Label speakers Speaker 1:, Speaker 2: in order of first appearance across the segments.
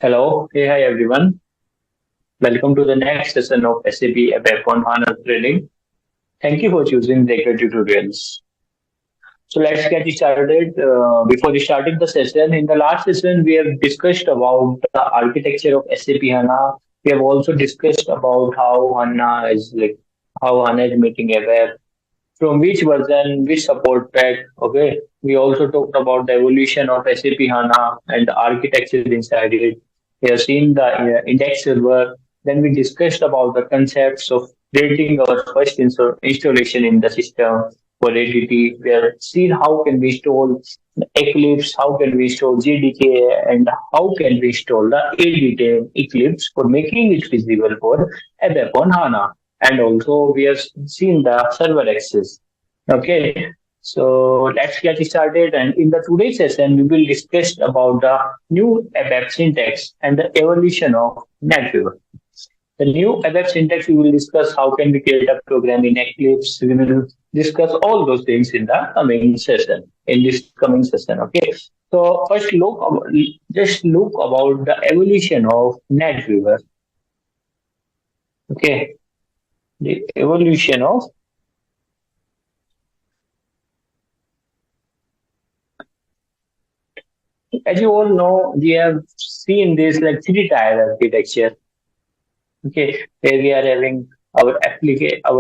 Speaker 1: Hello, hi everyone. Welcome to the next session of SAP ABAP on HANA training. Thank you for choosing regular tutorials. So let's get started. Before starting the session, in the last session we have discussed about the architecture of SAP HANA. We have also discussed about how HANA is making ABAP, from which version, which support pack. Okay, we also talked about the evolution of SAP HANA and the architecture inside it. We have seen the index server. Then we discussed about the concepts of creating our first installation in the system for ADT. We have seen how can we install the Eclipse, how can we install GDK, and how can we install the ADT Eclipse for making it feasible for ABAP on HANA. And also we have seen the server access. Okay, so let's get started. And in the today's session, we will discuss about the new ABAP syntax and the evolution of NetWeaver. The new ABAP syntax, we will discuss how can we create a program in Eclipse. We will discuss all those things in the coming session, in this coming session. Okay, so first just look about the evolution of NetWeaver. Okay, the evolution of as you all know, we have seen this like three-tier architecture. Okay, where we are having our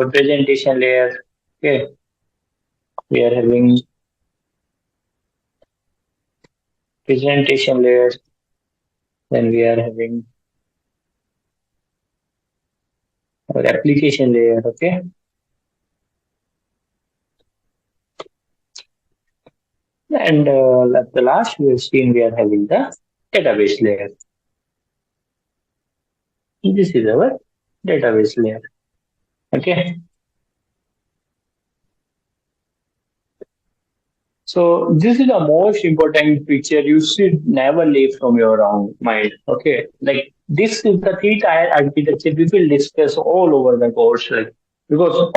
Speaker 1: presentation layer. Okay, we are having presentation layer. Then we are having our application layer. Okay, and at the last we have seen we are having the database layer. This is our database layer. Okay. So this is the most important feature you should never leave from your own mind. Okay, like this is the three-tier architecture we will discuss all over the course. Like because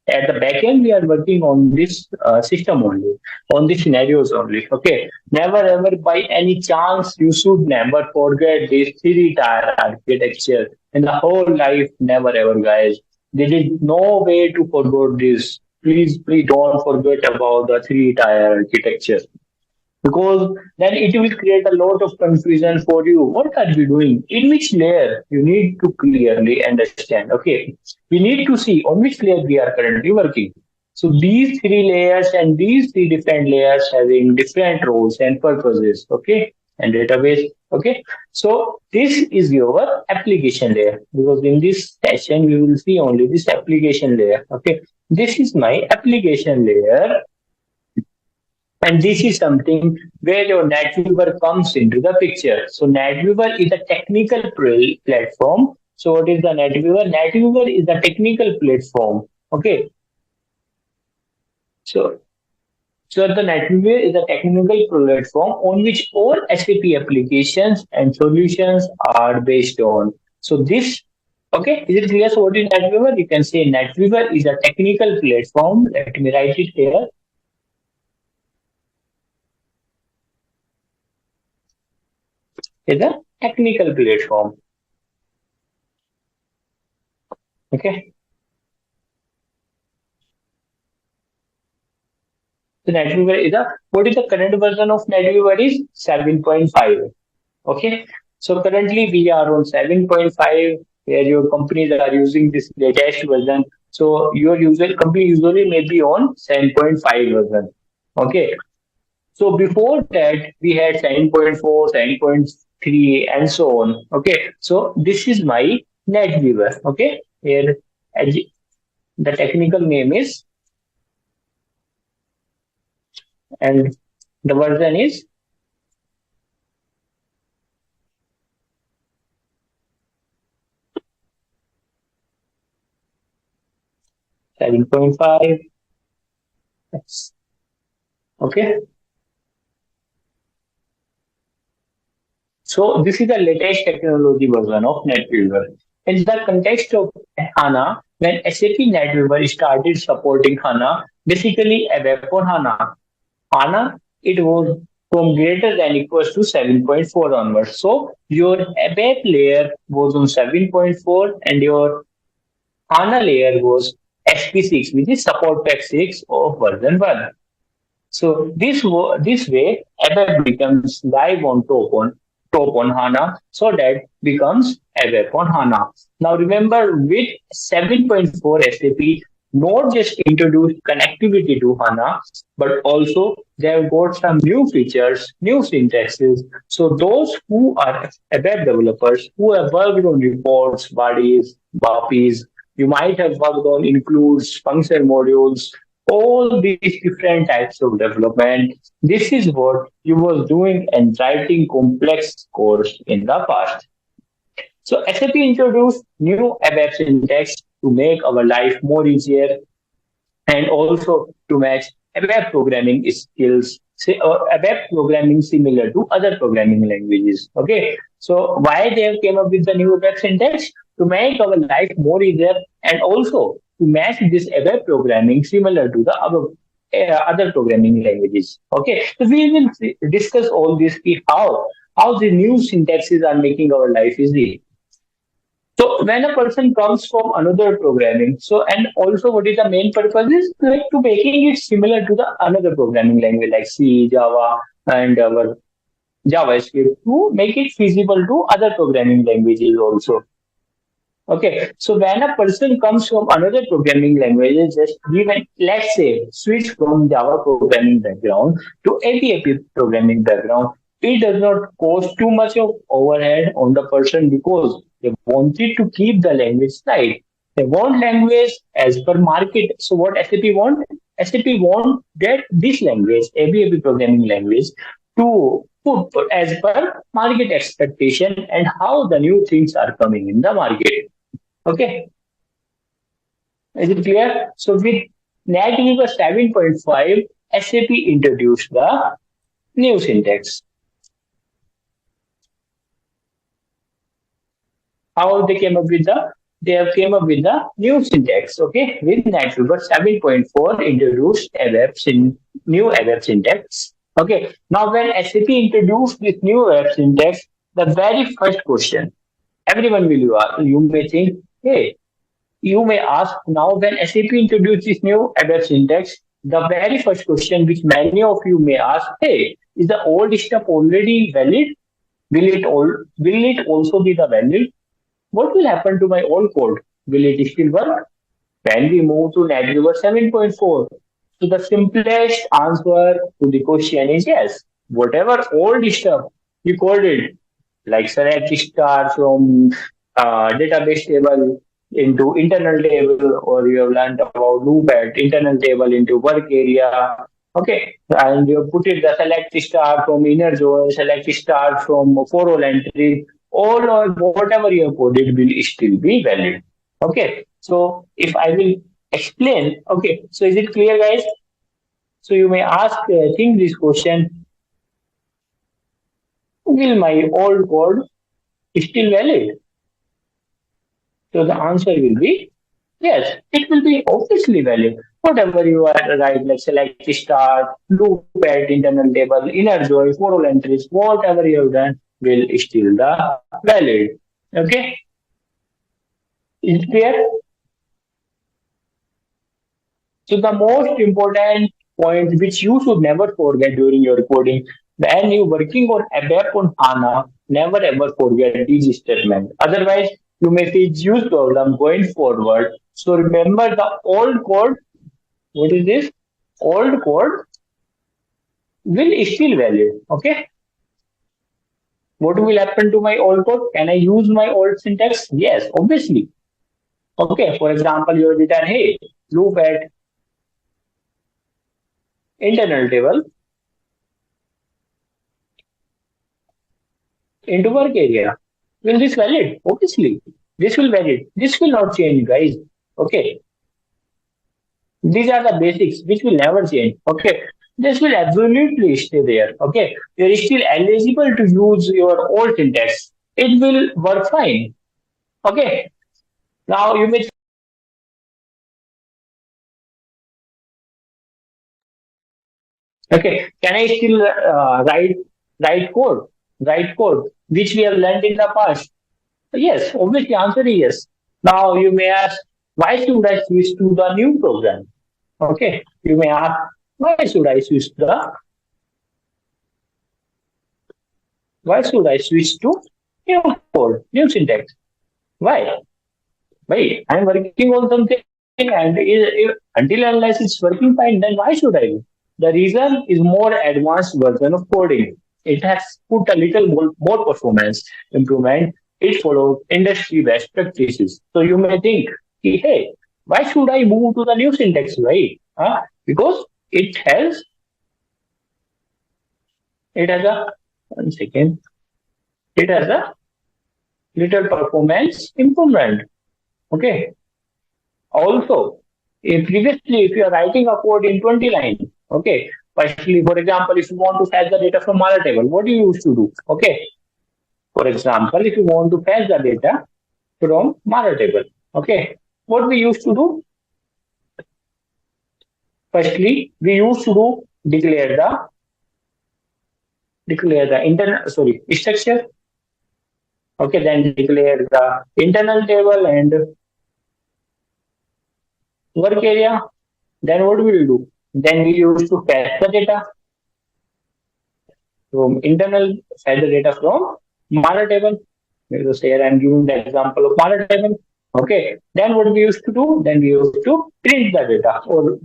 Speaker 1: at the back end we are working on this system only, on the scenarios only. Okay, never ever by any chance you should never forget this three-tier architecture in the whole life. Never ever, guys. There is no way to forget this. Please don't forget about the three-tier architecture because then it will create a lot of confusion for you. What are we doing? In which layer? You need to clearly understand. Okay, we need to see on which layer we are currently working. So these three layers and these three different layers having different roles and purposes. Okay, and database. Okay, so this is your application layer because in this session we will see only this application layer. Okay, this is my application layer, and this is something where your NetWeaver comes into the picture. So NetWeaver is a technical platform. So what is the NetWeaver? NetWeaver is a technical platform. Okay. So the NetWeaver is a technical platform on which all SAP applications and solutions are based on. So this, okay, is it clear? So what is NetWeaver? You can say NetWeaver is a technical platform. Let me write it here. Is a technical platform. Okay. So NetWeaver is what is the current version of NetWeaver is 7.5. Okay. So currently we are on 7.5 where your companies are using this latest version. So your company usually may be on 7.5 version. Okay. So before that we had 7.4, 7.3 and so on. Okay. So this is my NetWeaver. Okay. Here the technical name is and the version is 7.5. Okay. So this is the latest technology version of NetWeaver. In the context of HANA, when SAP NetWeaver started supporting HANA, basically ABAP for HANA. HANA, it was from greater than equals to 7.4 onwards. So your ABAP layer was on 7.4 and your HANA layer was SP6, which is support pack 6 of version 1. So this way, ABAP becomes live on top on HANA, so that becomes ABAP on HANA. Now remember, with 7.4 SAP, not just introduced connectivity to HANA, but also they have got some new features, new syntaxes. So those who are ABAP developers who have worked on reports, bodies, BAPIs, you might have worked on includes, function modules, all these different types of development. This is what you was doing and writing complex codes in the past. So SAP introduced new ABAP syntax to make our life more easier and also to match ABAP programming skills, ABAP programming similar to other programming languages. Okay, so why they have came up with the new ABAP syntax to make our life more easier and also to match this ABAP programming similar to the other programming languages. Okay, so we will discuss all this how the new syntaxes are making our life easy. So when a person comes from another programming, so and also what is the main purpose is like to making it similar to the another programming language like C, Java, and our JavaScript to make it feasible to other programming languages also. Okay, so when a person comes from another programming language, just given, let's say, switch from Java programming background to APAP programming background, it does not cost too much of overhead on the person because they wanted to keep the language right. They want language as per market. So what SAP want? SAP want that this language, ABAP programming language, to put as per market expectation and how the new things are coming in the market. Okay, is it clear? So with NetWeaver 7.5, SAP introduced the new syntax. How they came up with they have came up with the new syntax. Okay, with NetWeaver 7.4 introduced new ABAP syntax. Okay, now when SAP introduced this new ABAP syntax, the very first question everyone will you may think, hey, you may ask now when SAP introduced this new ABAP syntax, the very first question which many of you may ask, hey, is the old stuff already valid? Will it also be the valid? What will happen to my old code? Will it still work? When we move to NetWeaver 7.4? So the simplest answer to the question is yes. Whatever old stuff you called it, like select star from database table into internal table, or you have learned about loop at internal table into work area. Okay, and you put it the select star from inner join, select star from for all entry, all or whatever you have coded will still be valid. Okay, so if I will explain, okay, so is it clear, guys? So you may ask, think this question: will my old code still valid? So the answer will be yes, it will be obviously valid. Whatever you are right, like select start, loop at internal table, inner join, for all entries, whatever you have done will still the valid. Okay, is it clear? So the most important point which you should never forget during your coding, when you working on ABAP on HANA, never ever forget these statements. Otherwise, you may face huge problem going forward. So remember the old code. What is this? Old code will still valid. Okay. What will happen to my old code? Can I use my old syntax? Yes, obviously. Okay. For example, you have written, hey, loop at internal table into work area. Will this valid? Obviously. This will valid. This will not change, guys. Okay. These are the basics which will never change. Okay. This will absolutely stay there. Okay. You're still eligible to use your old syntax. It will work fine. Okay. Now you may Okay, can I still write code, write code, which we have learned in the past? Yes, obviously, answer is yes. Now you may ask, why should I switch to the new program? Okay, you may ask, why should I switch to new code, new syntax? Why? Why? I'm working on something and until unless it's working fine, then why should I? The reason is more advanced version of coding. It has put a little more performance improvement. It follows industry best practices. So you may think, hey, why should I move to the new syntax, right? Because it has a one second, it has a little performance improvement. Okay. Also, previously, if you are writing a code in 20 lines, okay, firstly, for example, if you want to fetch the data from HANA table, what do you used to do? Okay, for example, if you want to fetch the data from HANA table, okay, what we used to do? Firstly, we used to do declare the internal structure, okay, then declare the internal table and work area. Then what we will do? Then we used to fetch the data from internal fetch the data from Mara table. Because here I'm giving the example of Mara table. Okay. Then what we used to do? Then we used to print the data or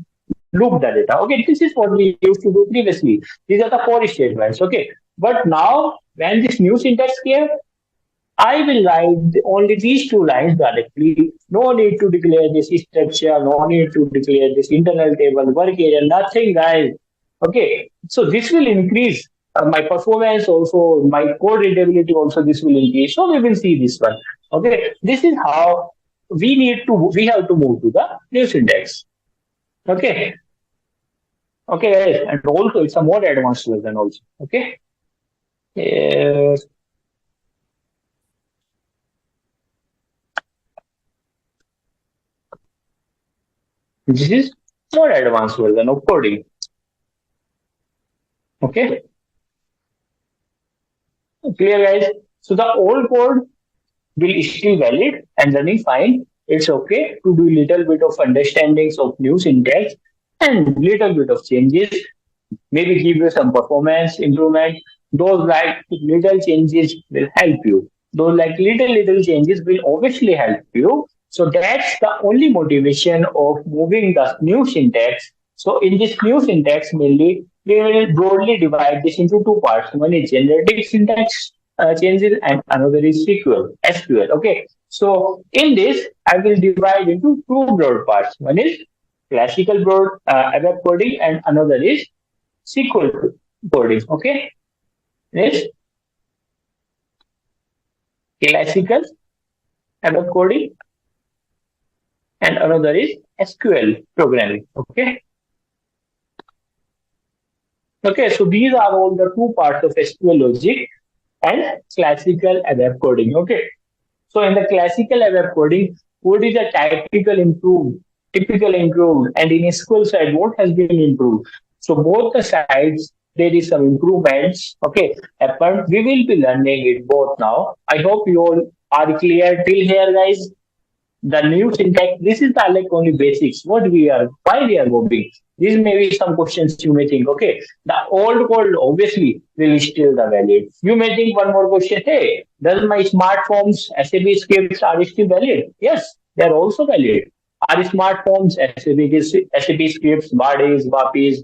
Speaker 1: loop the data. Okay. This is what we used to do previously. These are the four statements. Okay. But now when this new syntax came, I will write only these two lines directly. No need to declare this structure. No need to declare this internal table, work area, nothing, guys. Okay. So this will increase my performance also, my code readability also, this will increase. So we will see this one. Okay. This is how we have to move to the new syntax. Okay. Okay, guys. And also it's a more advanced version also. Okay. Uh, this is more advanced version of coding. Okay. Clear, guys. So the old code will still valid and running fine. It's okay to do little bit of understandings of new syntax and little bit of changes. Maybe give you some performance improvement. Those like little changes will help you. Those like little changes will obviously help you. So that's the only motivation of moving the new syntax. So in this new syntax, mainly we will broadly divide this into two parts. One is generative syntax changes and another is SQL. Okay. So in this, I will divide into two broad parts. One is classical broad ABAP coding and another is SQL coding. Okay. Is classical ABAP coding and another is SQL programming. Okay. Okay. So these are all the two parts of SQL logic and classical ABAP coding. Okay. So in the classical ABAP coding, what is a typical improved, and in SQL side, what has been improved? So both the sides, there is some improvements. Okay, happened. We will be learning it both now. I hope you all are clear till here, guys. The new syntax, this is the like only basics. Why we are moving. These may be some questions you may think, okay, the old code obviously will still the valid. You may think one more question, hey, does my smart forms, SAP scripts are still valid? Yes, they are also valid. Are smart forms, SAP scripts, bodies, BAPIs,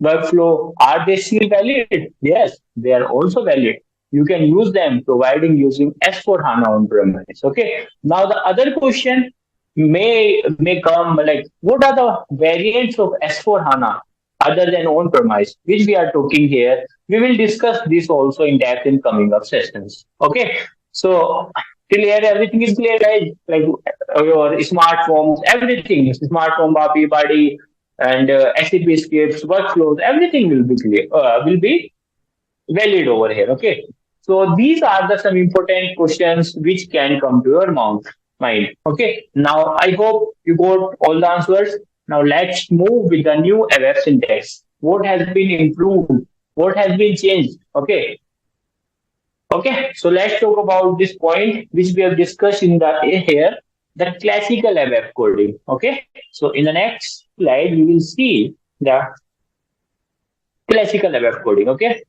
Speaker 1: workflow, are they still valid? Yes, they are also valid. You can use them providing using S4 HANA on premise. Okay. Now the other question may come like what are the variants of S4 HANA other than on premise, which we are talking here. We will discuss this also in depth in coming up sessions. Okay. So till here everything is clear, guys. Like your smartphones, everything, smartphone, BAPI, body, and SAP scripts, workflows, everything will be clear. Will be valid over here. Okay. So these are the some important questions which can come to your mind. Okay. Now I hope you got all the answers. Now let's move with the new ABAP syntax. what has been improved, what has been changed. Okay, so let's talk about this point which we have discussed in the here, the classical ABAP coding. Okay, so in the next slide we will see the classical ABAP coding. Okay,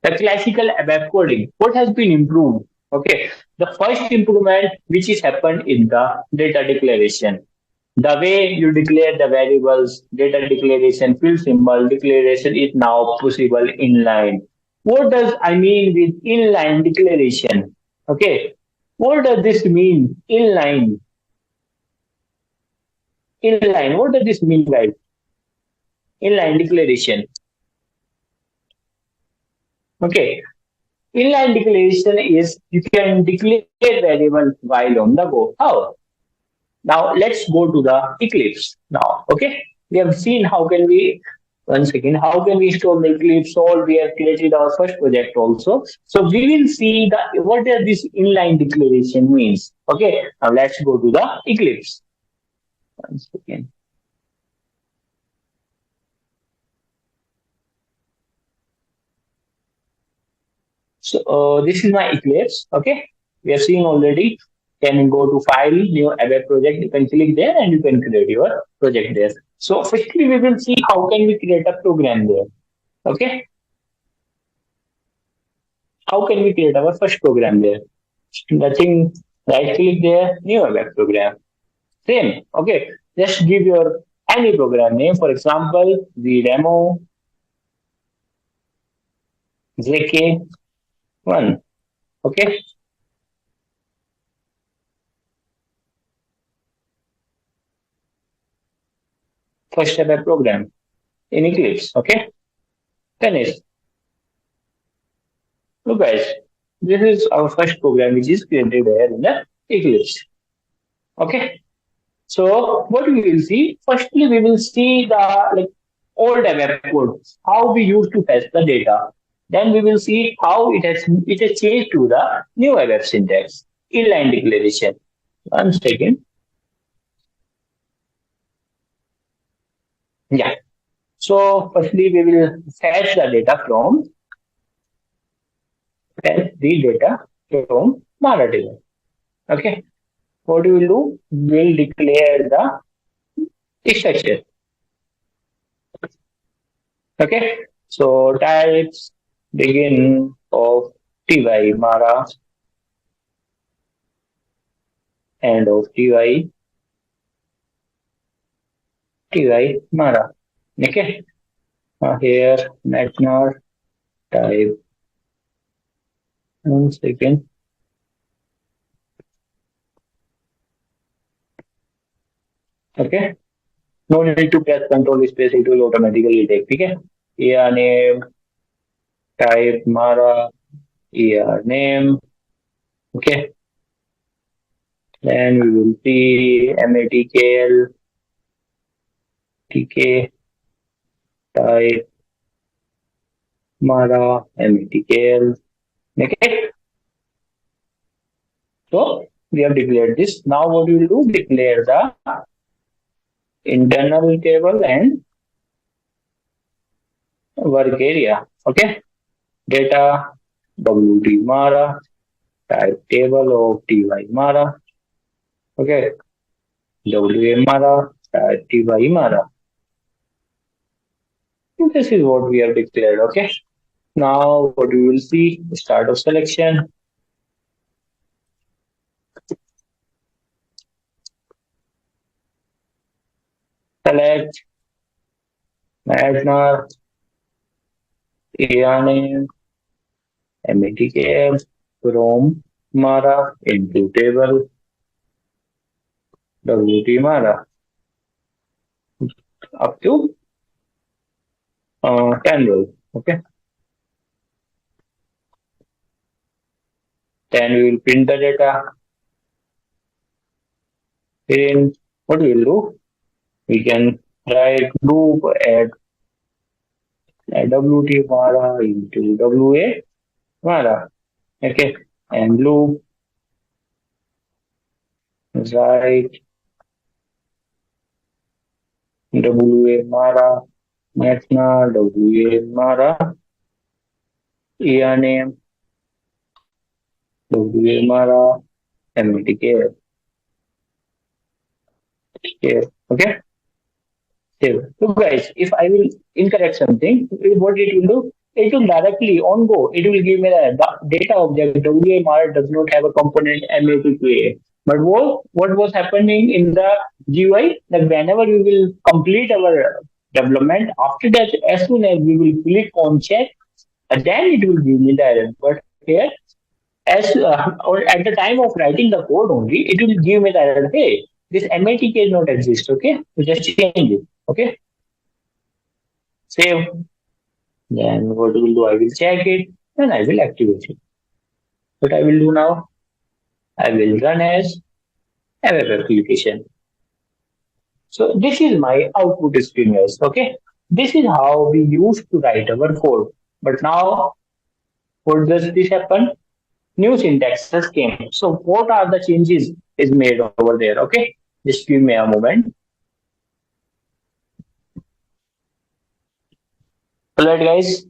Speaker 1: the classical ABAP coding, what has been improved? Okay, the first improvement which is happened in the data declaration. The way you declare the variables, data declaration, field symbol declaration is now possible inline. What does I mean with inline declaration? Okay, what does this mean? Inline. What does this mean, guys? Inline declaration. Okay, inline declaration is you can declare variable while on the go. How? Now let's go to the Eclipse now. Okay, we have seen how can we once again how can we install the Eclipse. All we have created our first project also. So we will see the what does this inline declaration means. Okay, now let's go to the Eclipse. Once again. So this is my Eclipse. Okay, we have seen already. Can go to File, New ABAP project. You can click there and you can create your project there. So firstly, we will see how can we create a program there. Okay, how can we create our first program there? Nothing. Right click there, New ABAP program. Same. Okay, just give your any program name. For example, vdemo jk1. Okay, first ABAP program in Eclipse. Okay, finish. Look guys, this is our first program which is created here in the Eclipse. Okay, so what we will see, firstly we will see the like old ABAP code, how we used to fetch the data. Then we will see how it has changed to the new ABAP syntax, inline declaration. One second. Yeah. So firstly we will fetch the data from fetch the data from Mara table. Okay. What we will do? We'll declare the structure. Okay. So types begin of ty Mara, end of ty Mara. Okay. Here Metner type. One second. Okay. No need to press control space, it will automatically take. Okay. Here name type Mara, here name. Okay. Then we will see matkl tk type Mara matkl. Okay. So we have declared this. Now what we will do? Declare the internal table and work area. Okay. Data wt Mara type table of ty Mara. Okay. wa Mara type ty Mara. This is what we have declared. Okay. Now what we will see, start of selection. Select Magnar, area name, matkl from Mara into table wt Mara up to 10 rows. Okay. Then we will print the data. In what we will do, we can write loop add wt Mara into wa Mara. Okay, and loop write WA Mara, Matna, WA Mara, ENA, WA Mara, MTK. Okay. So guys, if I will incorrect something, what it will do? It will directly on go. It will give me the data object. WMR does not have a component MATQA. But what was happening in the GUI? That whenever we will complete our development, after that, as soon as we will click on check, then it will give me the error. But here, as or at the time of writing the code only, it will give me the error. Hey, this MATK is not exist. Okay, so just change it. Okay, save. Then what will do? I will check it and I will activate it. What I will do now? I will run as a web application. So this is my output screen, guys. Okay, this is how we used to write our code. But now, what does this happen? New syntaxes came. So what are the changes is made over there? Okay, just give me a moment. Alright, guys.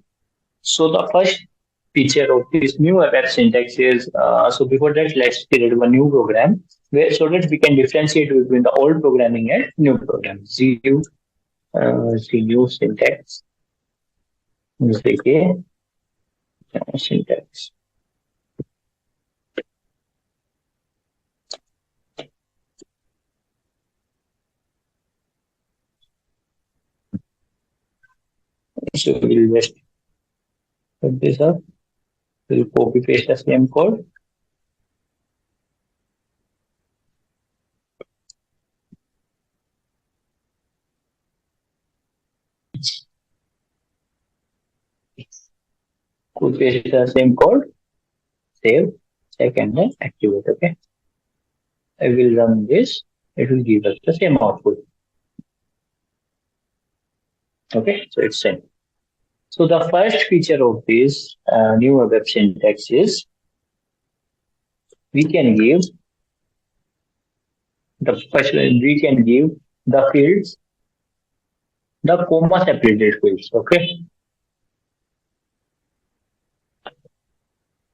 Speaker 1: So the first feature of this new web syntax is so before that, let's create one new program where so that we can differentiate between the old programming and new program. The new syntax. Okay, syntax. So we'll just put this up. We'll copy paste the same code. Copy paste the same code. Save, check, and then activate. Okay. I will run this. It will give us the same output. Okay, so it's sent. So the first feature of this new web syntax is we can give we can give the fields the comma separated fields. Okay,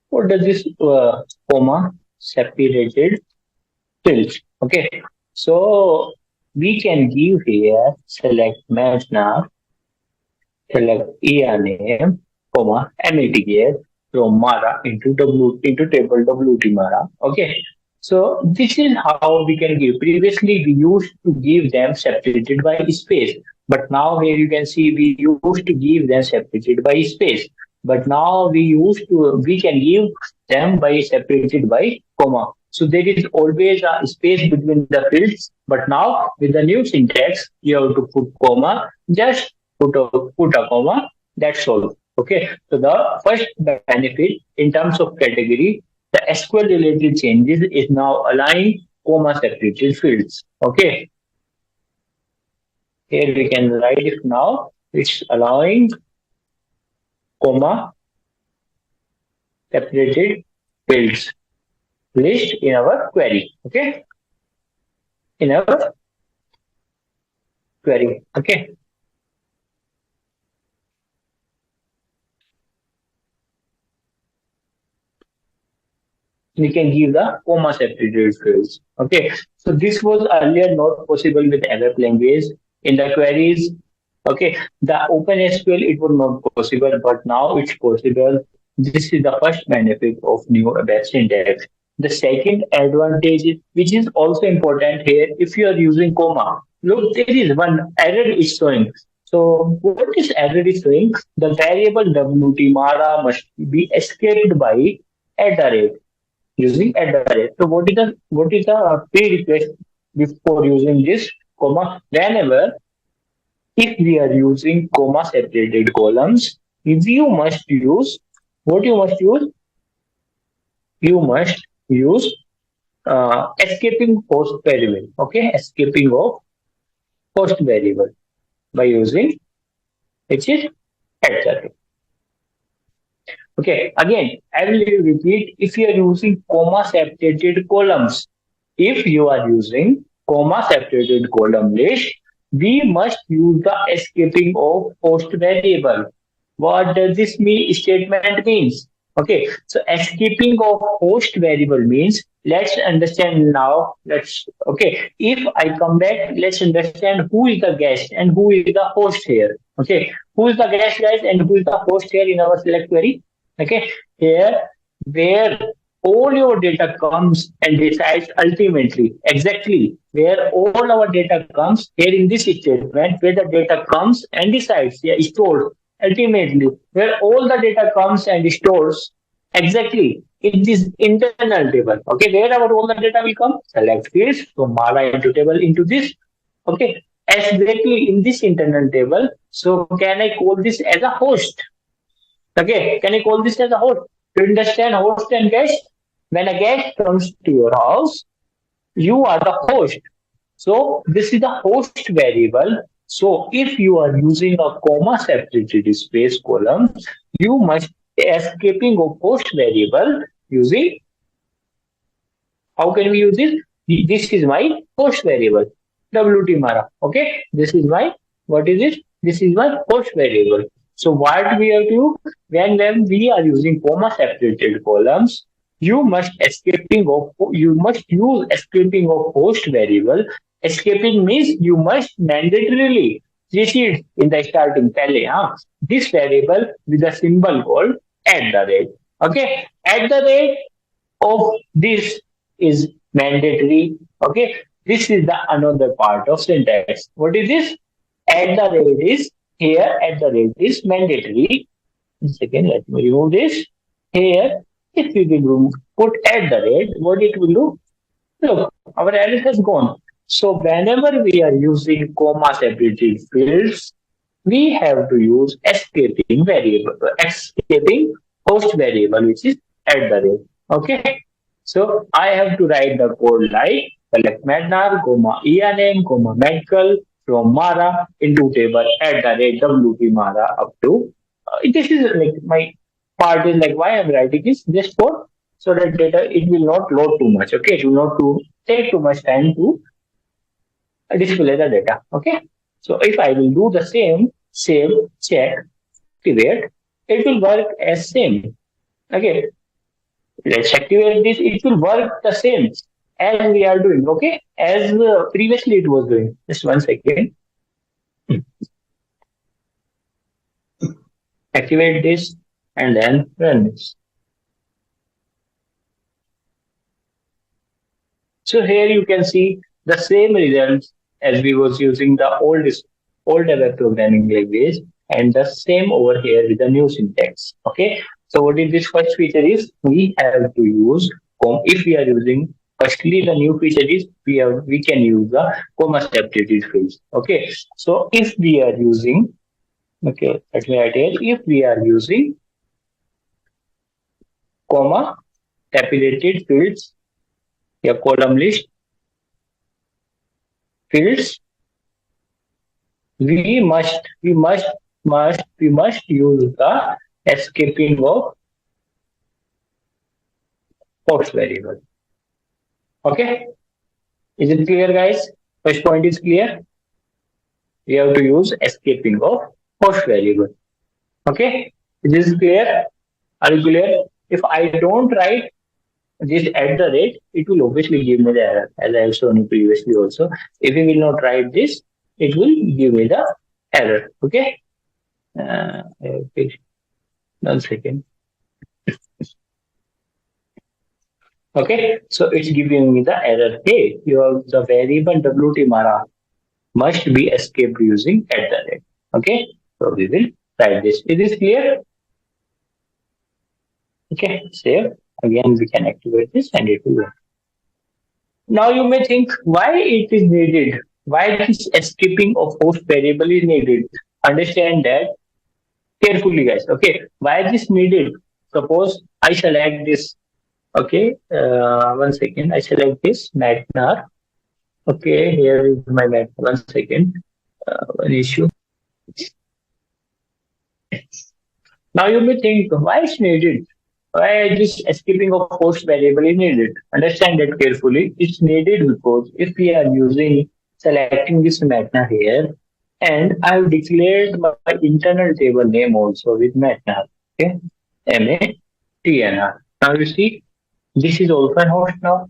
Speaker 1: what does this comma separated fields? Okay, so we can give here select match now, select ENA, comma MATK from Mara into table WT Mara. Okay. So this is how we can give. Previously we used to give them separated by space, but now here you can see we used to give them separated by space. But now we can give them by separated by comma. So there is always a space between the fields. But now with the new syntax, you have to put comma, just put a comma, that's all. Okay. So the first benefit in terms of category, the SQL related changes is now align comma separated fields. Okay. Here we can write it now. It's allowing comma separated fields list in our query. Okay. In our query. Okay. We can give the comma separated fields. Okay, so this was earlier not possible with ABAP language in the queries. Okay, the OpenSQL it was not possible, but now it's possible. This is the first benefit of new ABAP syntax. The second advantage, which is also important here, if you are using comma, look, there is one error is showing. So what is error is showing? The variable WT Mara must be escaped by at the rate using at the rate. So what is the prerequisite before using this comma? Whenever if we are using comma separated columns, if you must use what you must use, you must use escaping post variable. Okay, escaping of post variable by using which is at the rate. Okay, again, I will repeat if you are using comma separated columns. If you are using comma separated column list, we must use the escaping of host variable. What does this mean? Statement means? Okay, so escaping of host variable means, let's understand now. Okay, if I come back, let's understand who is the guest and who is the host here. Okay, who is the guest, guys, and who is the host here in our select query? Okay, here where all your data comes and decides ultimately, exactly where all our data comes here in this statement, where the data comes and decides, yeah, stores ultimately, where all the data comes and stores exactly in this internal table. Okay, where our all the data will come? Select fields from Mala into table into this. Okay, exactly in this internal table. So can I call this as a host? Okay, can I call this as a host? To understand host and guest, when a guest comes to your house, you are the host. So this is the host variable. So if you are using a comma separated space column, you must escaping of host variable using, how can we use this? This is my host variable. WT Mara. Okay. This is my, what is it? This is my host variable. So what we have to, when we are using comma separated columns, you must use escaping of host variable. Escaping means you must mandatorily precede in the starting pehle, this variable with a symbol called at the rate. Okay. At the rate of this is mandatory. Okay, this is the another part of syntax. What is this? At the rate is here. At the rate is mandatory. Second, let me remove this. Here, if we will put at the rate, what it will do? Look, our error has gone. So whenever we are using comma separated fields, we have to use escaping variable, escaping host variable, which is at the rate. Okay. So I have to write the code like select Mednar, comma ENM, comma medical from Mara into table at the rate WP Mara up to. This is like my part is like why I'm writing this just for so that data it will not load too much. Okay, it will not to take too much time to display the data. Okay, so if I will do the same, save, check, activate, it will work as same. Okay, let's activate this. It will work the same as we are doing. Okay, as previously it was doing. Just 1 second. Activate this and then run this. So here you can see the same results as we was using the old web programming language and the same over here with the new syntax. Okay. So what is this first feature is we have to use if we are using firstly the new feature is we can use the comma separated fields. Okay. So if we are using okay, let me write here. If we are using comma separated fields, yeah, column list fields, we must use the escaping of host variable. Okay, is it clear, guys? First point is clear. We have to use escaping of host variable. Okay, is this clear? Are you clear? If I don't write this at the rate, it will obviously give me the error, as I have shown you previously also. If we will not write this, it will give me the error. Okay. 1 second. Okay, so it's giving me the error. Hey, the variable WT Mara must be escaped using at the rate. Okay, so we will write this. Is this clear? Okay, save. Again, we can activate this and it will work. Now you may think why it is needed. Why this escaping of host variable is needed. Understand that carefully, guys. Okay, why this needed? Suppose I select this. Okay, 1 second. I select this Magnar. Okay, here is my Magnar. 1 second. One issue. Now you may think why it's needed. Why this escaping of host variable is needed? Understand that carefully. It's needed because if we are using selecting this meta here, and I've declared my internal table name also with meta. Okay, MATNR. Now you see, this is also an host now,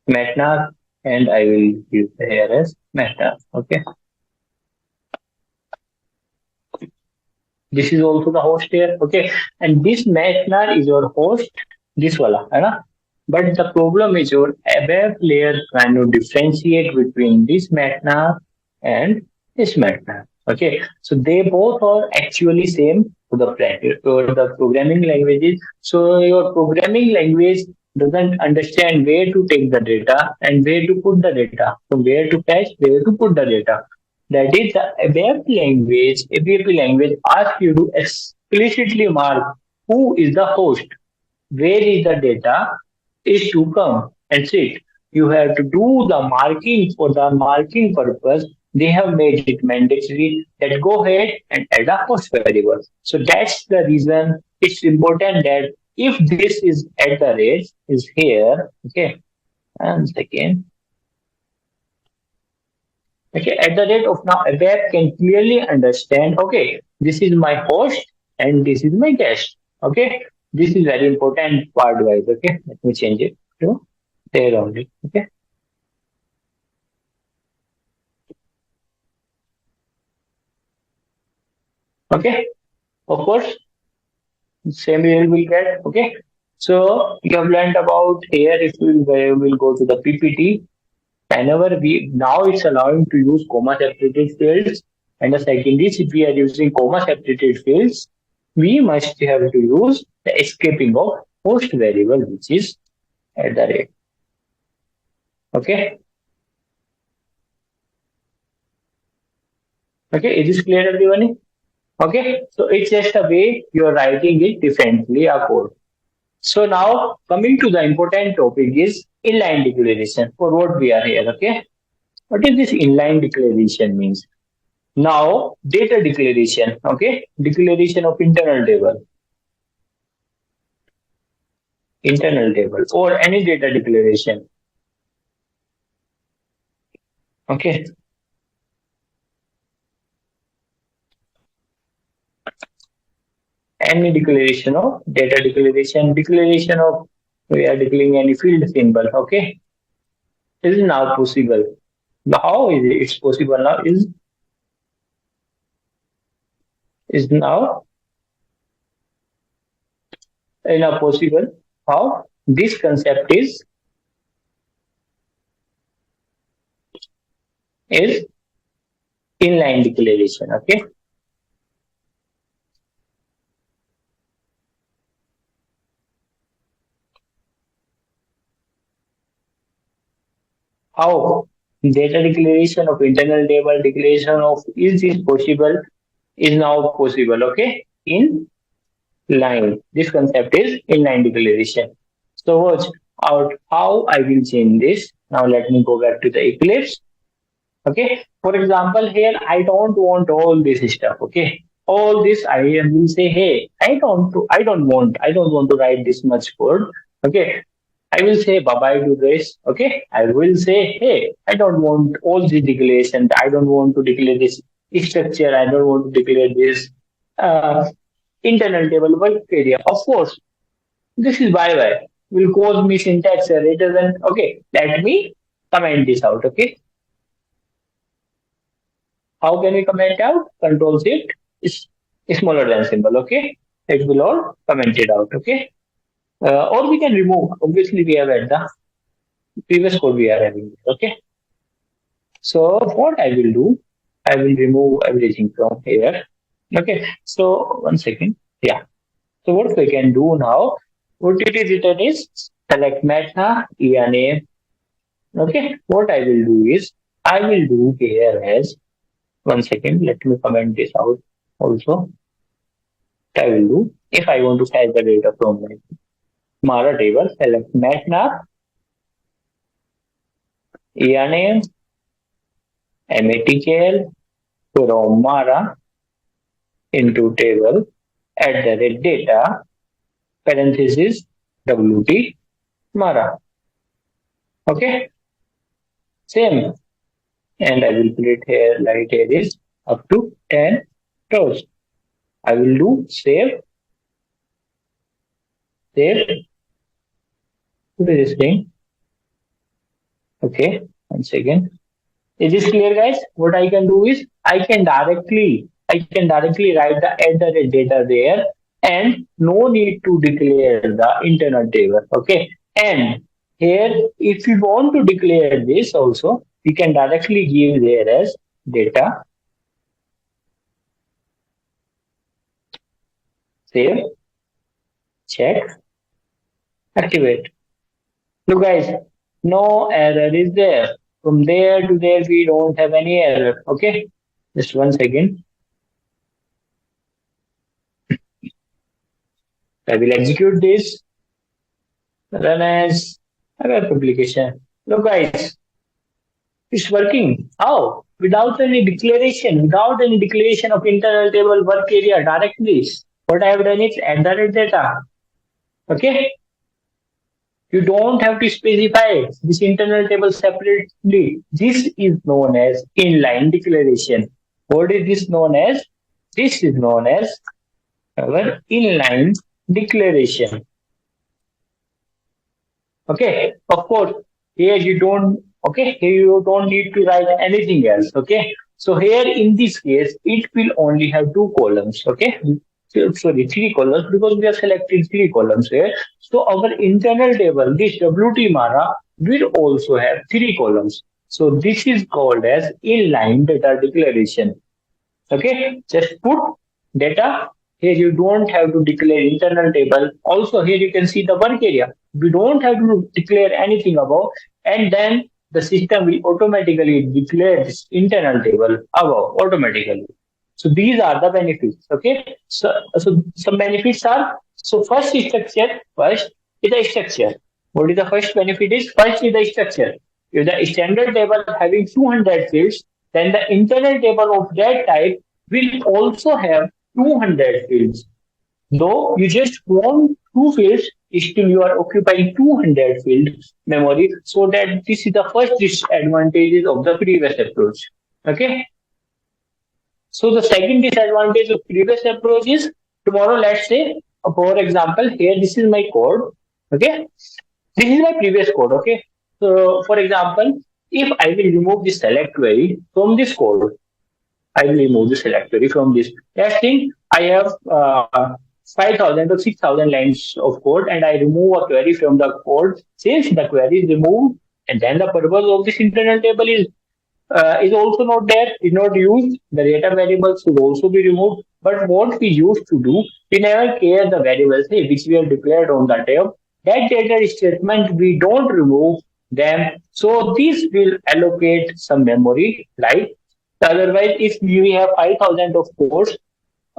Speaker 1: meta, and I will use here as meta. Okay, this is also the host here. Okay, and this meta is your host. This wala, है ना? But the problem is your ABAP layer trying to differentiate between this MATLAB and this MATLAB. Okay, so they both are actually same to the programming languages. So your programming language doesn't understand where to take the data and where to put the data, from where to fetch, where to put the data. That is the ABAP language asks you to explicitly mark who is the host, where is the data is to come and sit. You have to do the marking for the marking purpose. They have made it mandatory that go ahead and add a host variable. So that's the reason it's important that if this is at the rate is here, okay, and second, okay, at the rate of now, a web can clearly understand, okay, this is my host and this is my guest. Okay, this is very important part, guys. Okay, let me change it to there only. Okay, okay, of course, same we will get. Okay, so you have learned about here. If we will go to the PPT, whenever we now it's allowing to use comma separated fields, and the second is if we are using comma separated fields, we must have to use the escaping of host variable, which is at the rate. Okay, okay, is this clear, everyone? Okay, so it's just a way you're writing it differently, a code. So now coming to the important topic is inline declaration for what we are here. Okay, what is this inline declaration means? Now, data declaration, okay? Declaration of internal table, or any data declaration, okay? Any declaration of data declaration of we are declaring any field symbol, okay? This is now possible. How is it? It's possible now is now now possible. How this concept is inline declaration, okay? How data declaration of internal table declaration of is possible is now possible, okay? In line. This concept is inline declaration. So watch out how I will change this. Now let me go back to the Eclipse. Okay. For example, here I don't want all this stuff. Okay. All this I will say, hey, I don't want to write this much code. Okay. I will say bye bye to this. Okay. I will say, hey, I don't want all the declaration. I don't want to declare this structure. I don't want to declare this uh, internal table work area. Of course, this is bye. Will cause me syntax error. It doesn't. Okay, let me comment this out. Okay, how can we comment out? Control shift is smaller than symbol. Okay, it will all comment it out. Okay, or we can remove. Obviously, we have at the previous code we are having. Okay, so what I will do, I will remove everything from here. Okay, so one second. Yeah. So what we can do now, what it is written is select meta name. Okay, what I will do is I will do here as one second. Let me comment this out also. I will do if I want to fetch the data from my Mara table, select meta name matl from Mara into table at the rate data parenthesis wt Mara. Okay, same. and I will put it here, right here is up to 10 rows. I will do save to this thing. Okay, once again. Is this clear, guys? What I can do is I can directly write the at data there, and no need to declare the internal table. Okay, and here if you want to declare this also, we can directly give there as data save check activate. Look, guys, no error is there. From there to there, we don't have any error. Okay, just one second. I will execute this. Run as a web application. Look, guys, it's working. How? Without any declaration of internal table work area directly. What I have done is enter data. Okay, you don't have to specify this internal table separately. This is known as inline declaration. What is this known as? This is known as our inline declaration. Okay, of course, here you don't, okay, here you don't need to write anything else. Okay, so here in this case, it will only have two columns. Okay, sorry, three columns because we have selected three columns here. So our internal table, this WT Mara, will also have three columns. So this is called as inline data declaration. Okay, just put data. Here you don't have to declare internal table. Also here you can see the work area. We don't have to declare anything above, and then the system will automatically declare this internal table above automatically. So these are the benefits. Okay. So some benefits are, so first is the structure. What is the first benefit is? First is the structure. If the standard table having 200 fields, then the internal table of that type will also have 200 fields. Though you just want two fields, still you are occupying 200 field memory. So that this is the first disadvantage of the previous approach. Okay. So the second disadvantage of previous approach is, tomorrow, let's say, for example, here this is my code. Okay. This is my previous code. Okay. So for example, if I will remove the select query from this code, I will remove the select query from this. Let's think I have 5,000 or 6,000 lines of code, and I remove a query from the code. Since the query is removed, and then the purpose of this internal table is also not there, is not used. The data variables should also be removed. But what we used to do, we never care the variables which we have declared on the tab. That data statement we don't remove them. So this will allocate some memory, right? Otherwise, if we have 5,000 of codes,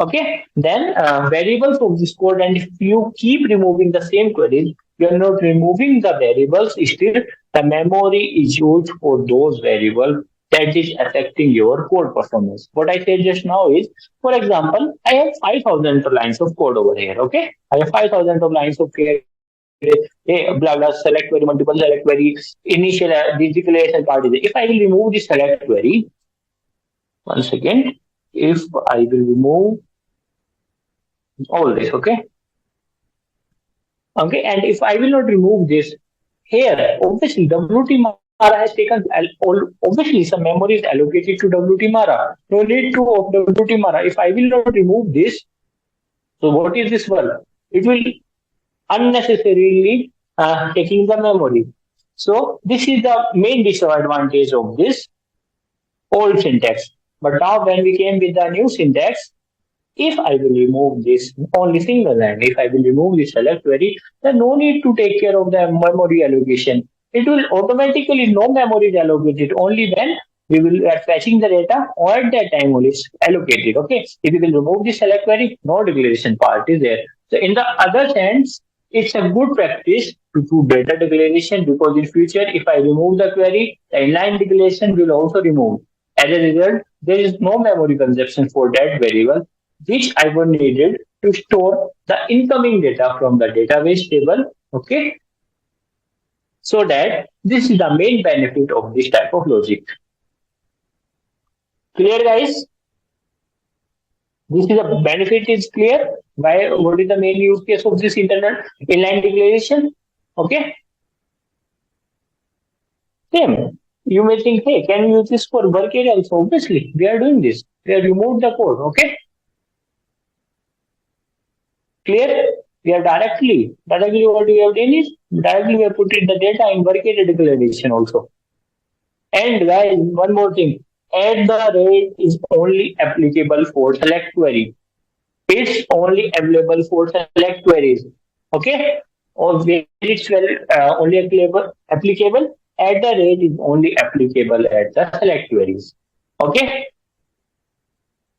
Speaker 1: okay, then variables of this code, and if you keep removing the same queries, you are not removing the variables, still the memory is used for those variables that is affecting your code performance. What I said just now is, for example, I have 5,000 lines of code over here, okay? I have 5,000 of lines of code. Blah blah select query, multiple select query, initial this declaration part is there. If I will remove the select query, once again, if I will remove all this, okay, and if I will not remove this here, obviously WT Mara has taken, obviously some memory is allocated to WT Mara. No need to of WT Mara. If I will not remove this, so what is this work? It will unnecessarily taking the memory. So this is the main disadvantage of this old syntax. But now when we came with the new syntax, if I will remove this only single line, if I will remove the select query, then no need to take care of the memory allocation. It will automatically, no memory is allocated, only when we will fetching the data, or at that time only is allocated. Okay. If we will remove the select query, no declaration part is there. So in the other sense, it's a good practice to do data declaration, because in future, if I remove the query, the inline declaration will also remove. As a result, there is no memory consumption for that variable, which I was needed to store the incoming data from the database table. Okay. So that this is the main benefit of this type of logic. Clear, guys? This is a benefit is clear. Why? What is the main use case of this internal inline declaration? Okay, same. You may think, hey, can you use this for work area also? Obviously, we are doing this. We have removed the code. Okay, clear? We are directly what we have done is directly we have put in the data in work area declaration also. And guys, one more thing. At the rate is only applicable for select query. It's only available for select queries. Okay? Or where it's only applicable at the rate is only applicable at the select queries. Okay?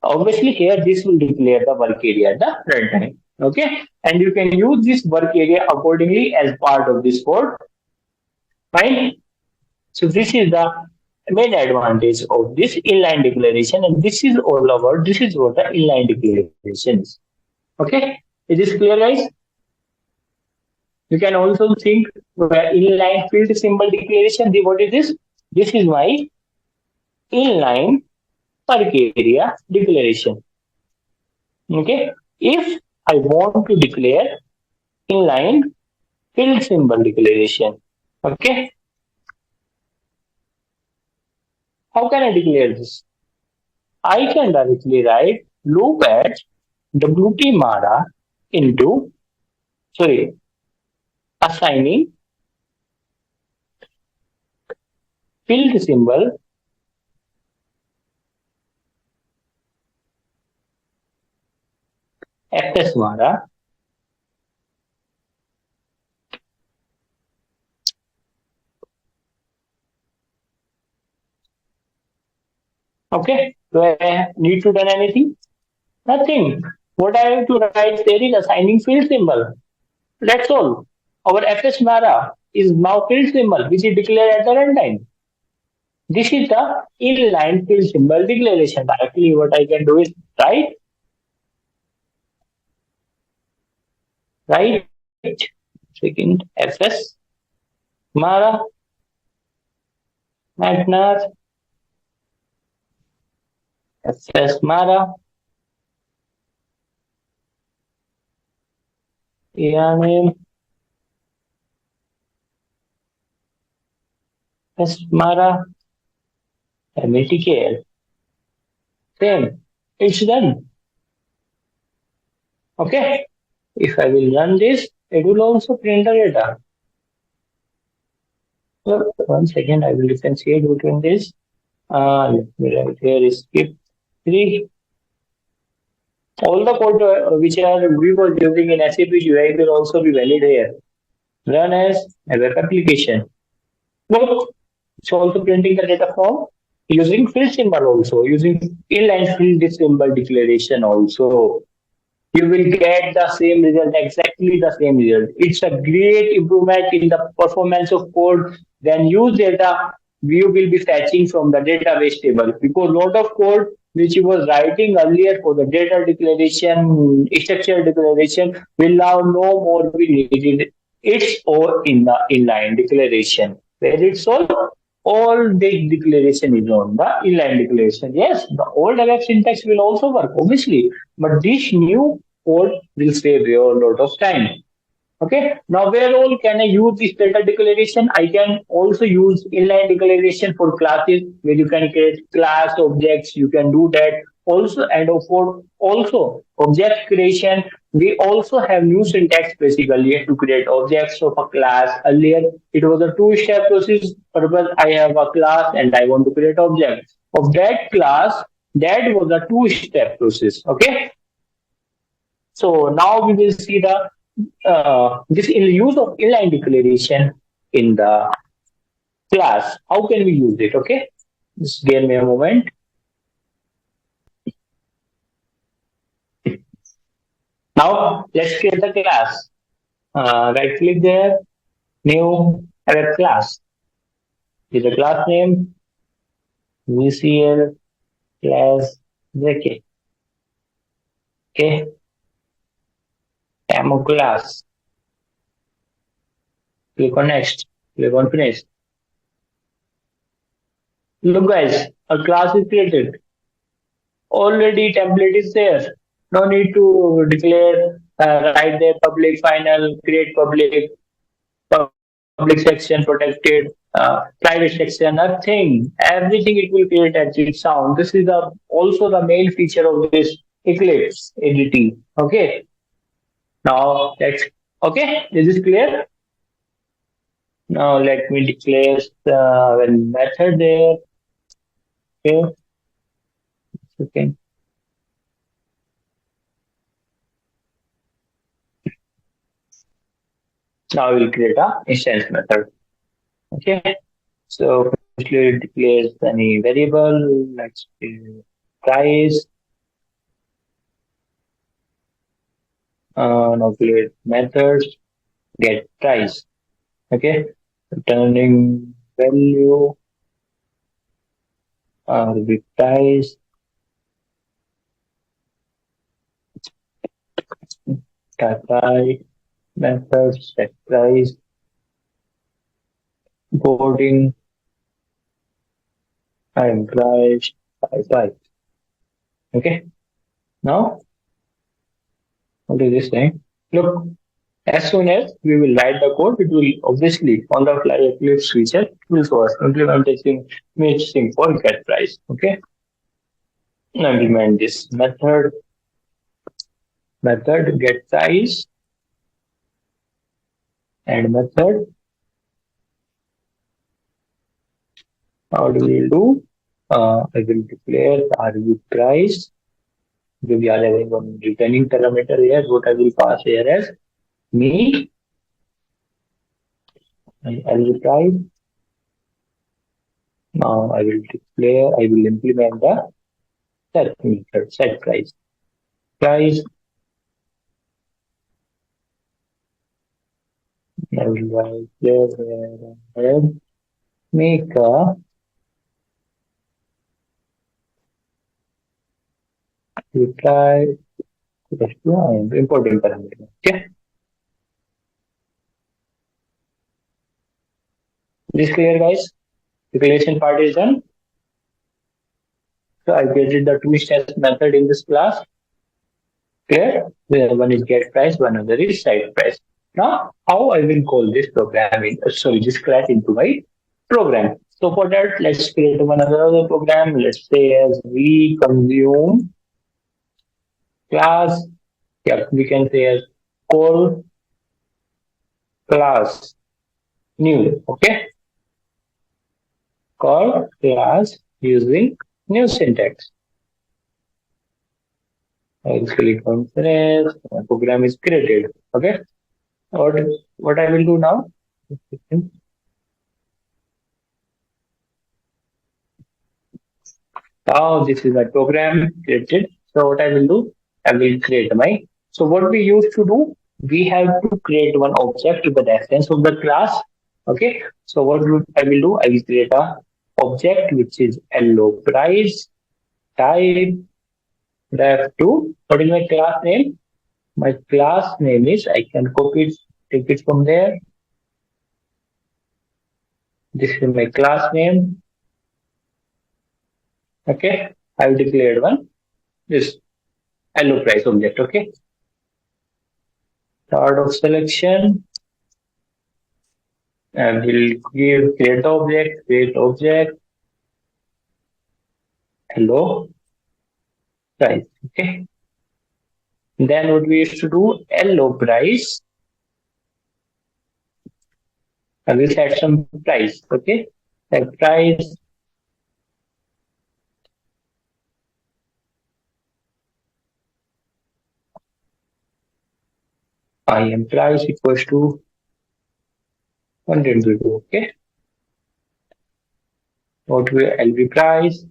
Speaker 1: Obviously, here this will declare the work area at the runtime. Okay? And you can use this work area accordingly as part of this code. Fine? So this is the main advantage of this inline declaration, and this is all about this is what the inline declaration is. Okay, is this clear, guys? You can also think where inline field symbol declaration. What is this? This is my inline work area declaration. Okay, if I want to declare inline field symbol declaration. Okay, how can I declare this? I can directly write loop at wt mara into assigning field symbol fs mara okay. Do I need to do anything? Nothing. What I have to write there is assigning field symbol. That's all. Our fs mara is now field symbol which is declared at the runtime. This is the inline field symbol declaration. Directly what I can do is write second fs mara magnar fs mara name fs mara mtkl. Same. It's done. Okay. If I will run this, it will also print the data. So 1 second, I will differentiate between this. Let me write here is skip 3. All the code which we were using in SAP UI will also be valid here. Run as a web application. Look, it's also printing the data form using field symbol also, using inline field symbol declaration also. You will get the same result, exactly the same result. It's a great improvement in the performance of code. Then use data you will be fetching from the database table, because lot of code which you was writing earlier for the data declaration, structure declaration will now no more be needed. It's all in the inline declaration. Where it's all the declaration is on the inline declaration. Yes, the old ABAP syntax will also work, obviously, but this new code will save you a lot of time. Okay, now where all can I use this data declaration? I can also use inline declaration for classes, where you can create class objects. You can do that also, and for also object creation. We also have new syntax basically to create objects of a class. Earlier, it was a two-step process. Purpose I have a class and I want to create objects of that class. That was a two-step process. Okay. So now we will see the this use of inline declaration in the class. How can we use it? Okay, just give me a moment. Now let's create the class. Right click there, new add class. Is the class name VCL class JK. Okay, demo class. Click on next. Click on finish. Look, guys, a class is created. already template is there. No need to declare, write there public final, create public section protected, private section, nothing. Everything it will create as its sound. This is the also the main feature of this Eclipse editing. Okay. Now let's okay. Is this clear? Now let me declare the one method there. Okay. Okay. Now we'll create a instance method. Okay. So firstly it declares any variable. Let's do price. Now create methods. Get price. Okay. Returning value with price. Type methods. Set price. Boarding. I'm price. Price. Okay. Now what is this thing? Look, as soon as we will write the code, it will obviously on the fly Eclipse feature it will show us implementation missing for get price. Okay. Now implement this method get price and method. How do we do? I will declare RV price. We are having one returning parameter here. What I will pass here as me and RV price. Now I will declare. I will implement the set method set price. Price. I will write there and make a reply important parameter. Okay. This clear, guys? Declaration part is done. So I created the two instance method in this class. Clear? One is get price, one other is site price. Now, how I will call this program in, sorry, this class into my program. So for that, let's create one other program. Let's say as we consume class, yeah, we can say as call class new. Okay, call class using new syntax. I'll click on finish. My program is created. Okay. What what I will do now? Now this is my program created. So what I will do? I will create my. So what we used to do? We have to create one object with the reference of the class. Okay. So I will do? I will create a object which is hello price type def to. What is my class name? My class name is, I can copy it, take it from there. This is my class name. Okay. I have declared one. This hello price object. Okay. Start of selection. I will give create object, hello price. Okay. Then what we used to do, hello price. I will set some price. Okay. Set price. I am price equals to 100. Okay. What will LV price?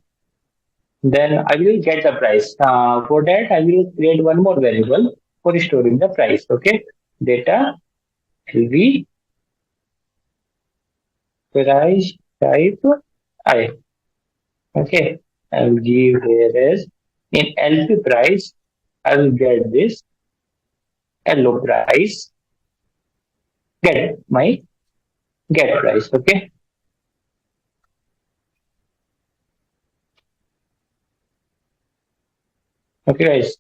Speaker 1: Then I will get the price. For that, I will create one more variable for storing the price. Okay. Data LV price type I. Okay. I will give here as in LP price, I will get this LO price, get my get price. Okay. Okay, guys.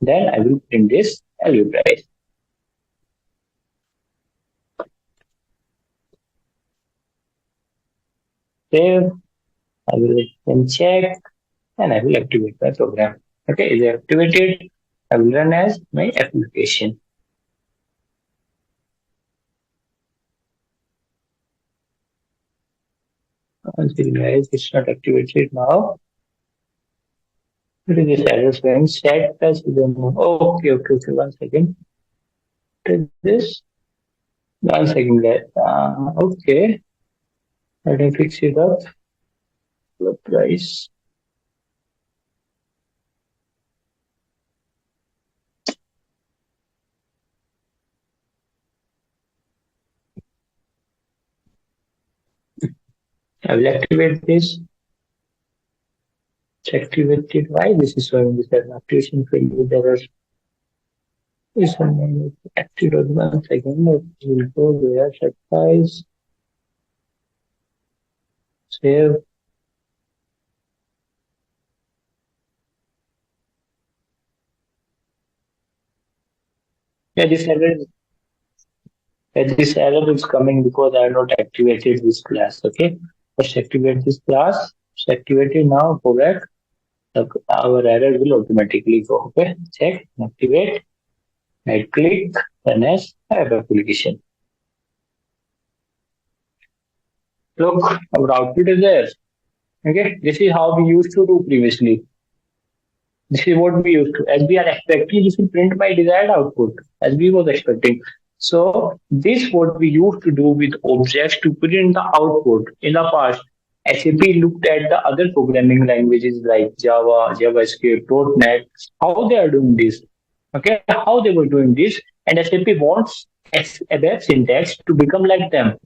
Speaker 1: Then I will print this value price. Save. I will then check and I will activate my program. Okay, is it activated? I will run as my application. Until guys, it's not activated now. What is this error saying? Set as okay. 1 second. What is this? 1 second, guys. Okay. Let me fix it up. The price. I will activate this. It's activated. Why this is showing this as activation failure error? This one activate 1 second. It will go there. Set price. Save. Yeah, this error is coming because I have not activated this class. Okay, just activate this class. It's activated now. Go back. Our error will automatically go. Okay, check, activate, right click, run as app application. Look, our output is there. Okay, this is how we used to do previously. This is what we used to. As we are expecting, this will print my desired output, as we was expecting. So this what we used to do with objects to print the output. In the past, SAP looked at the other programming languages like Java, JavaScript, .NET, how they are doing this. Okay, how they were doing this, and SAP wants ABAP syntax to become like them.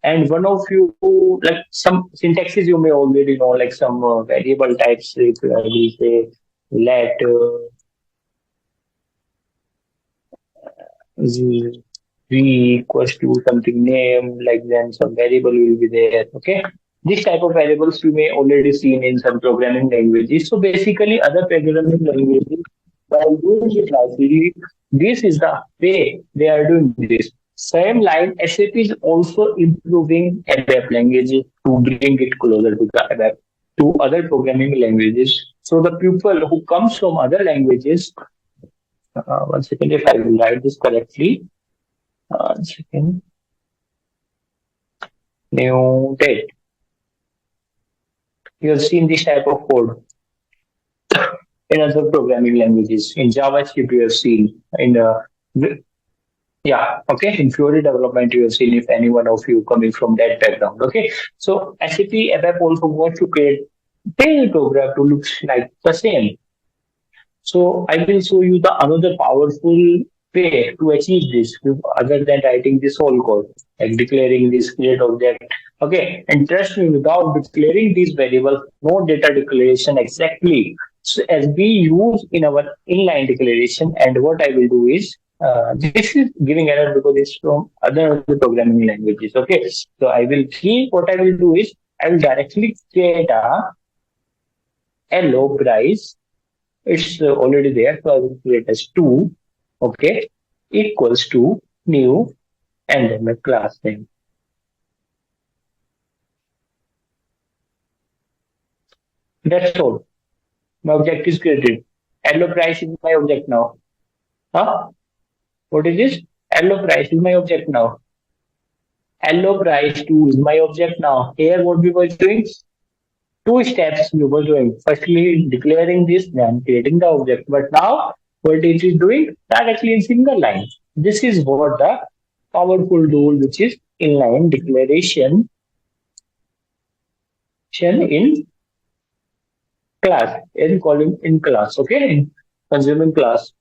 Speaker 1: And one of you, like some syntaxes you may already know, like some variable types, if I will say let z equals to something name, like then some variable will be there. Okay, this type of variables you may already seen in some programming languages. So basically, other programming languages, while doing it lastly, this is the way they are doing this. Same line, SAP is also improving ABAP languages to bring it closer to the ABAP to other programming languages. So the people who comes from other languages, 1 second, if I will write this correctly, 1 second, new date. You have seen this type of code in other programming languages. In JavaScript, you have seen in yeah, okay. In Fury development, you have seen if any one of you coming from that background. Okay, so SAP ABAP also wants to create a program to look like the same. So I will show you the another powerful way to achieve this other than writing this whole code, like declaring this create object. Okay, and trust me, without declaring these variables, no data declaration exactly. So as we use in our inline declaration, and what I will do is this is giving error because it's from other programming languages. Okay, so I will see what I will do is I will directly create a low price. It's already there, so I will create as 2, okay, equals to new, and then my class name. That's all. My object is created. Hello price is my object now. Huh? What is this? Hello price is my object now. Hello price 2 is my object now. Here what we were doing? Two steps we were doing. Firstly, declaring this, then creating the object. But now, what it is doing directly in single line. This is what the powerful tool, which is inline declaration in class, in column in class. Okay, in consuming class.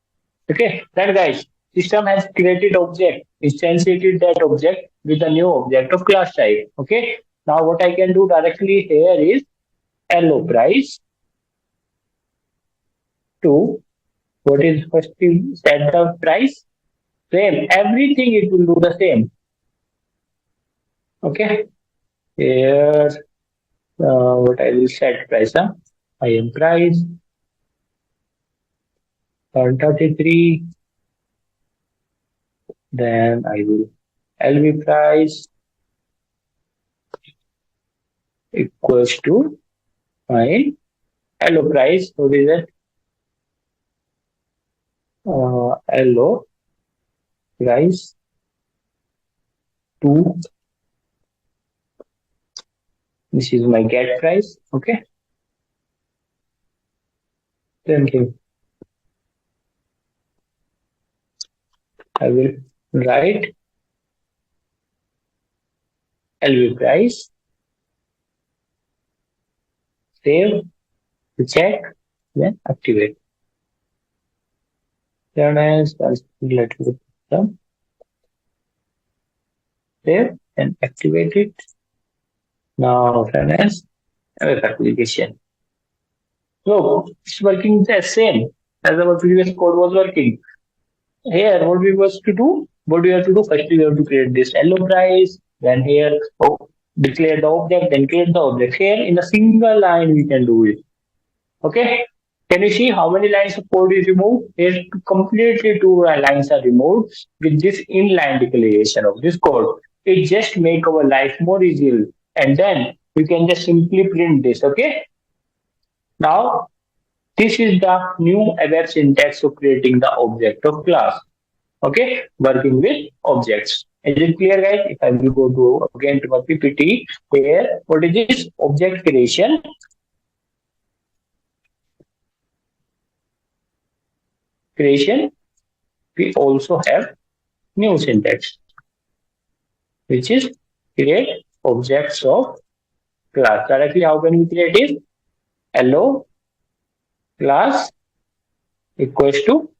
Speaker 1: Okay, then guys, system has created object, instantiated that object with a new object of class type. Okay, now what I can do directly here is hello price to what is first thing set the price same, everything it will do the same. Okay, here what I will set price, I am price 133. Then I will LV price equals to my LO price. What is it? LO price to, this is my get price. Okay. Thank you. I will write LV price, save, check, then activate. Then as let me save and activate it. Now run as web application. So it's working the same as our previous code was working. Here, what we was to do? What we have to do? First, we have to create this LO price. Then here, declare the object. Then create the object. Here, in a single line, we can do it. Okay. Can you see how many lines of code is removed? Here, completely two lines are removed with this inline declaration of this code. It just make our life more easy. And then we can just simply print this. Okay. Now, this is the new ABAP syntax of creating the object of class. Okay, working with objects. Is it clear, guys? If I will go to again to my PPT, here, what is this? Object creation. Creation. We also have new syntax, which is create objects of class. Directly, how can we create it? Hello class equals to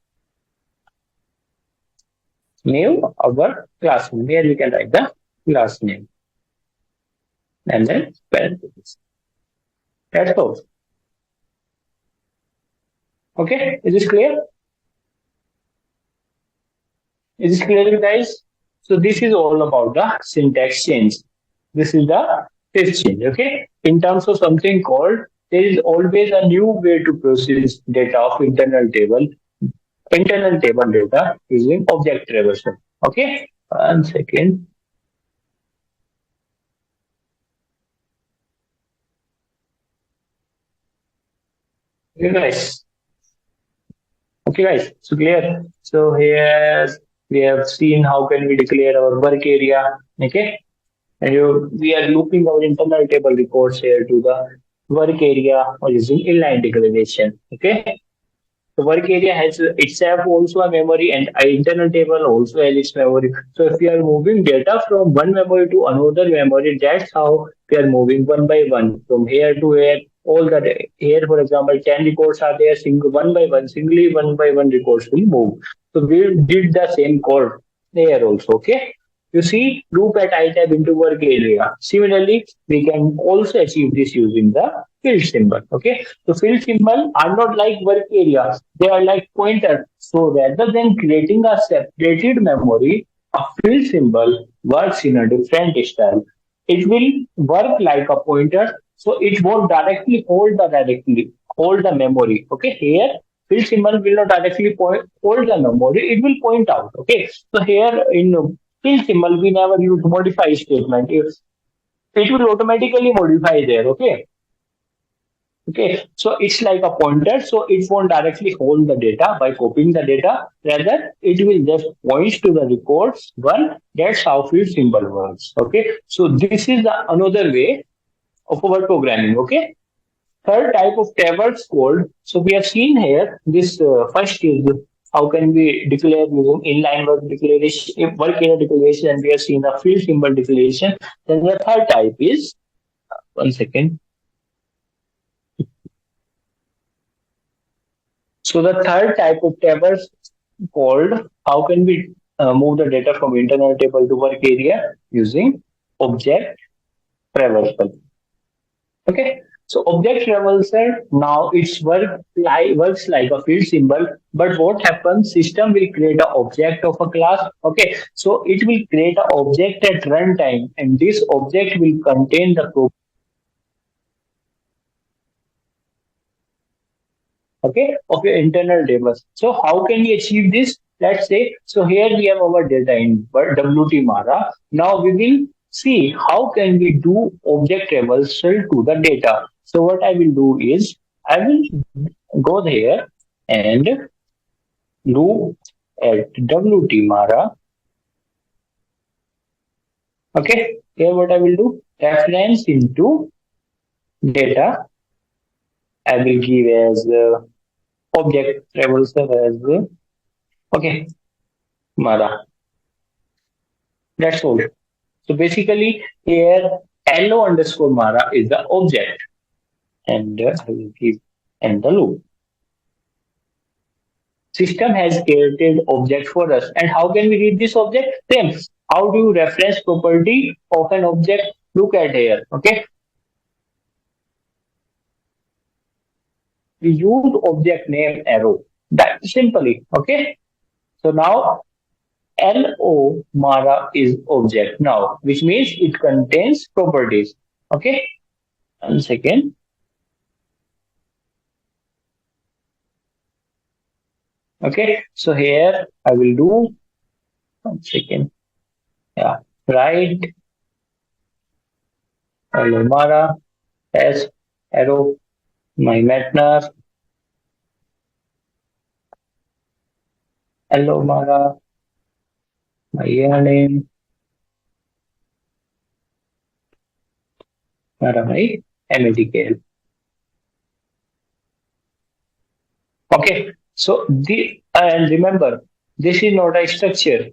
Speaker 1: new our class name. Here we can write the class name and then parentheses. That's all. Okay, is this clear? Is this clear, guys? So this is all about the syntax change. This is the fifth change. Okay, in terms of something called, there is always a new way to process data of internal table data using object traversal. Okay, 1 second. Okay, guys. Okay, guys. So clear. So here we have seen how can we declare our work area. Okay, and we are looping our internal table records here to the work area or using inline declaration. Okay. The work area has itself also a memory and an internal table also has its memory. So if we are moving data from one memory to another memory, that's how we are moving one by one from here to here. All the here, for example, 10 records are there, single one by one records will move. So we did the same code there also. Okay. You see, loop at iTab into work area. Similarly, we can also achieve this using the field symbol. Okay, so field symbol are not like work area; they are like pointer. So rather than creating a separated memory, a field symbol works in a different style. It will work like a pointer, so it won't hold the memory. Okay, here field symbol will not directly hold the memory; it will point out. Okay, so here in field symbol, we never use modify statement. If it will automatically modify there. Okay. Okay. So it's like a pointer. So it won't directly hold the data by copying the data. Rather, it will just point to the records one. That's how field symbol works. Okay. So this is another way of our programming. Okay. Third type of tables code. So we have seen here this first is how can we declare using inline work declaration, work area declaration, and we have seen a field symbol declaration. Then the third type is 1 second. So the third type of tables called how can we move the data from internal table to work area using object traversal. Okay. So object traversal now works like a field symbol, but what happens? System will create an object of a class. Okay, so it will create an object at runtime, and this object will contain the okay, of your internal tables. So how can we achieve this? Let's say, so here we have our data in WT Mara. Now we will see how can we do object reversal to the data. So what I will do is I will go there and loop at WT Mara. Okay, here what I will do, reference into data. I will give as object reversal as okay, Mara. That's all. So basically, here hello underscore Mara is the object, and I will give and the loop. System has created object for us, and how can we read this object? Same. How do you reference property of an object? Look at here. Okay, we use object name arrow. That simply. Okay. So now LO Mara is object now, which means it contains properties. Okay. 1 second. Okay. So here I will do 1 second. Yeah. Right. LO Mara as arrow my maintainer. LO Mara my name. Mara my MATKL. Okay. So the and remember this is not a structure.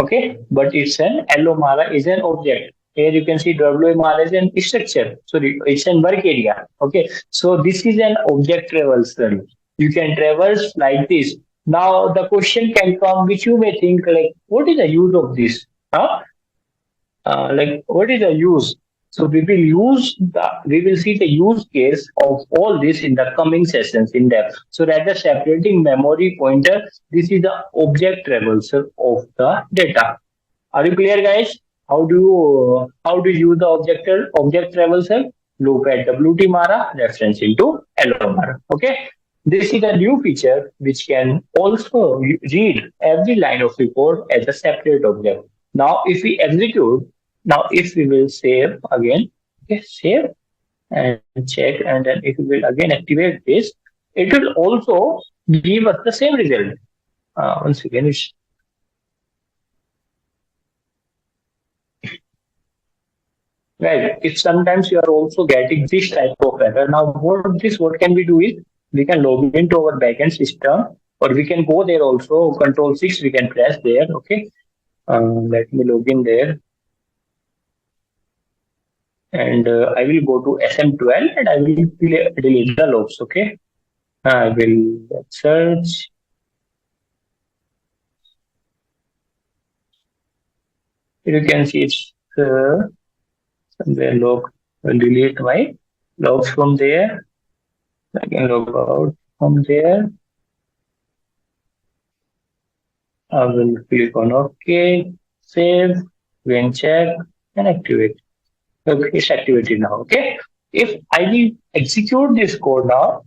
Speaker 1: Okay, but it's an Mara is an object. Here you can see Mara is an structure. Sorry, it's an work area. Okay, so this is an object traversal. You can traverse like this. Now the question can come, which you may think like, what is the use of this? Huh? Like what is the use? So we will see the use case of all this in the coming sessions in depth. So rather separating memory pointer, this is the object traversal of the data. Are you clear, guys? How do you use the object traversal? Look at WT Mara reference into LO Mara. Okay. This is a new feature which can also read every line of report as a separate object. Now, if we execute, now if we will save again, okay, save and check, and then if we will again activate this, it will also give us the same result. Once again, right. If sometimes you are also getting this type of error, now what can we do is we can log into our backend system, or we can go there also. Control 6 we can press there. Okay. Let me log in there, and I will go to SM12 and I will delete the logs. Okay. I will search. You can see it's somewhere log. Will delete my logs from there. I can log out from there. I will click on OK, save, then check, and activate. Okay, it's activated now. Okay. If I will execute this code now,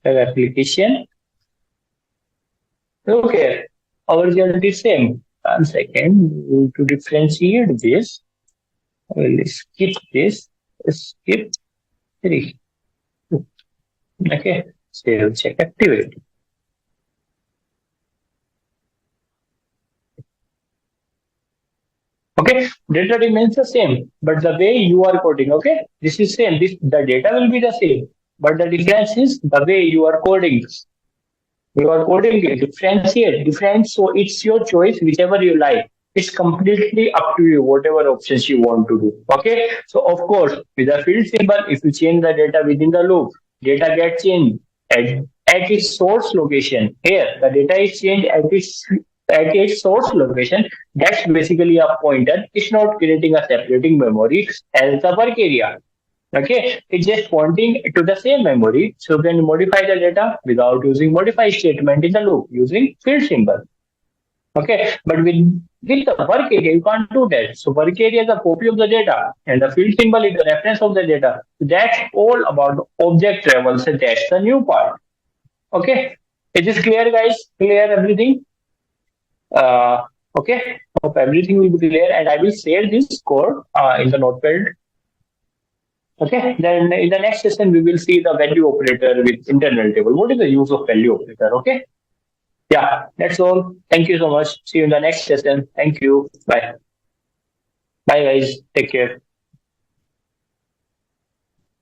Speaker 1: application, okay, our result is same. 1 second, to differentiate this, I will skip this, skip 3. Okay, save, check, activate. Okay, data remains the same, but the way you are coding, okay, this is same. The data will be the same, but the difference is the way you are coding. You are coding it, differentiate, different. So it's your choice, whichever you like. It's completely up to you, whatever options you want to do. Okay. So of course, with the field symbol, if you change the data within the loop, data gets changed at its source location. Here, the data is changed at its source location. That's basically a pointer. It's not creating a separating memory as the work area. Okay, it's just pointing to the same memory. So you can modify the data without using modify statement in the loop using field symbol. Okay, but with the work area, you can't do that. So work area is a copy of the data, and the field symbol is the reference of the data. So that's all about object travel. So that's the new part. Okay. Is this clear, guys? Clear everything? Uh, okay. Hope everything will be clear, and I will share this code in the notepad. Okay. Then in the next session, we will see the value operator with internal table. What is the use of value operator? Okay. Yeah, that's all. Thank you so much. See you in the next session. Thank you. Bye. Bye, guys. Take care.